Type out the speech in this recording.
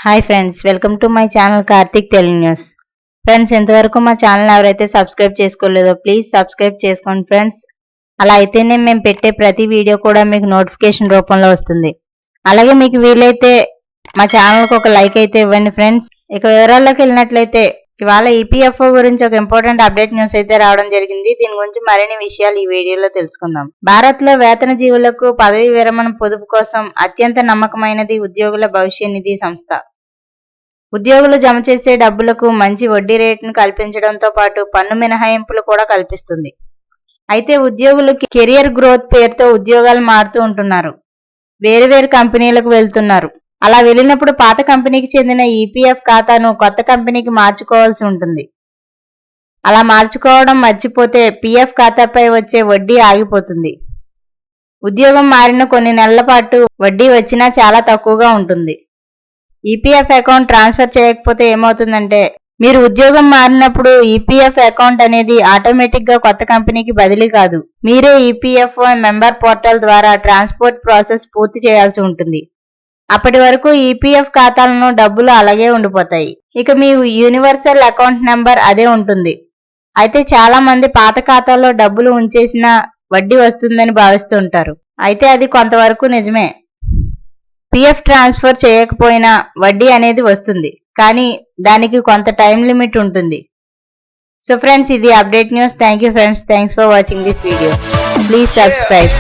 Hi friends, welcome to my channel Karthik Telugu news. Friends, ఇంతవరకు మా channel ఎవరైతే సబ్స్క్రైబ్ చేసుకోలేదో ప్లీజ్ సబ్స్క్రైబ్ చేసుకోండి ఫ్రెండ్స్. అలా అయితేనే మేము పెట్టే ప్రతి వీడియో కూడా మీకు నోటిఫికేషన్ రూపంలో వస్తుంది. అలాగే మీకు వీలైతే మా ఛానల్కి ఒక లైక్ అయితే ఇవ్వండి ఫ్రెండ్స్. ఇక వివరాల్లోకి వెళ్ళినట్లయితే ఇవాళ ఈపీఎఫ్ఓ గురించి ఒక ఇంపార్టెంట్ అప్డేట్ న్యూస్ అయితే రావడం జరిగింది. దీని గురించి మరిన్ని విషయాలు ఈ వీడియోలో తెలుసుకుందాం. భారత్ లో వేతన జీవులకు పదవీ విరమణ పొదుపు కోసం అత్యంత నమ్మకమైనది ఉద్యోగుల భవిష్య నిధి సంస్థ. ఉద్యోగులు జమ చేసే డబ్బులకు మంచి వడ్డీ రేటును కల్పించడంతో పాటు పన్ను మినహాయింపులు కూడా కల్పిస్తుంది. అయితే ఉద్యోగులు కెరియర్ గ్రోత్ పేరుతో ఉద్యోగాలు మారుతూ ఉంటున్నారు. వేరు కంపెనీలకు వెళ్తున్నారు. అలా వెళ్ళినప్పుడు పాత కంపెనీకి చెందిన ఈపీఎఫ్ ఖాతాను కొత్త కంపెనీకి మార్చుకోవాల్సి ఉంటుంది. అలా మార్చుకోవడం మర్చిపోతే పీఎఫ్ ఖాతాపై వచ్చే వడ్డీ ఆగిపోతుంది. ఉద్యోగం మారిన కొన్ని నెలల పాటు వడ్డీ వచ్చినా చాలా తక్కువగా ఉంటుంది. ఈపీఎఫ్ అకౌంట్ ట్రాన్స్ఫర్ చేయకపోతే ఏమవుతుందంటే, మీరు ఉద్యోగం మారినప్పుడు ఈపీఎఫ్ అకౌంట్ అనేది ఆటోమేటిక్ గా కొత్త కంపెనీకి బదిలీ కాదు. మీరే ఈపీఎఫ్ఓ మెంబర్ పోర్టల్ ద్వారా ట్రాన్స్పోర్ట్ ప్రాసెస్ పూర్తి చేయాల్సి ఉంటుంది. అప్పటి వరకు ఈపీఎఫ్ ఖాతాలను డబ్బులు అలాగే ఉండిపోతాయి. ఇక మీ యూనివర్సల్ అకౌంట్ నెంబర్ అదే ఉంటుంది. అయితే చాలా మంది పాత ఖాతాలో డబ్బులు ఉంచేసినా వడ్డీ వస్తుందని భావిస్తుంటారు. అయితే అది కొంతవరకు నిజమే. పీఎఫ్ ట్రాన్స్ఫర్ చేయకపోయినా వడ్డీ అనేది వస్తుంది, కానీ దానికి కొంత టైం లిమిట్ ఉంటుంది. సో ఫ్రెండ్స్, ఇది update news. Thank you friends. Thanks for watching this video. Please subscribe.